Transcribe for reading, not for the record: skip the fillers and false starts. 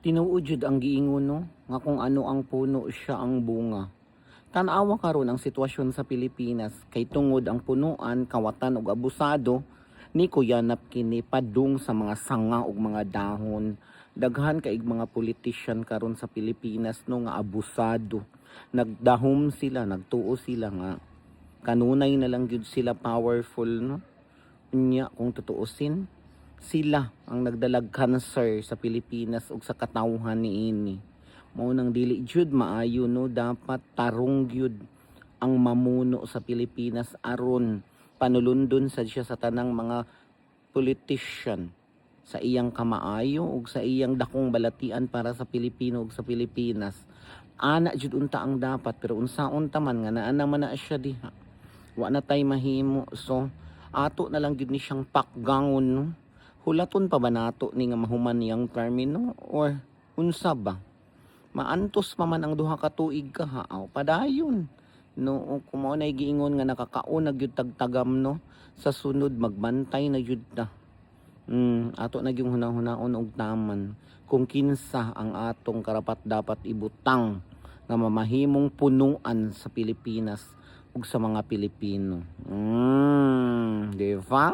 Tinuod jud ang giingon no, nga kung ano ang puno siya ang bunga. Tan-awa karon ang sitwasyon sa Pilipinas kay tungod ang punuan kawatan og abusado ni kuyanap kini padung sa mga sanga ug mga dahon. Daghan kaig mga politician karon sa Pilipinas no nga abusado. Nagdahom sila, nagtuo sila nga kanunay na lang gyud sila powerful no. Unya kung tutuusin, sila ang nagdalag cancer sa Pilipinas ug sa katawhan niini. Mao nang dili jud maayo no, dapat tarong gyud ang mamuno sa Pilipinas aron panulundon sad siya sa tanang mga politician sa iyang kamaayo ug sa iyang dakong balatian para sa Pilipino ug sa Pilipinas. Ana jud unta ang dapat, pero unsaon ta man nga naa naman na siya diha. Wa na tay mahimo, so ato na lang gyud ni siyang pakgangon no. Hulaton pa ba nato ni nga mahuman niyang termino or unsa ba? Maantos pa man ang duha ka tuig ka ha. Aw padayon. No, kung mao nay giingon nga nakakauna gyud tagtagam no, sa sunod magbantay na gyud ta. Ato na gyung hunahunahon og taman kung kinsa ang atong karapat dapat ibutang nga mamahimong punuan sa Pilipinas ug sa mga Pilipino. Di ba?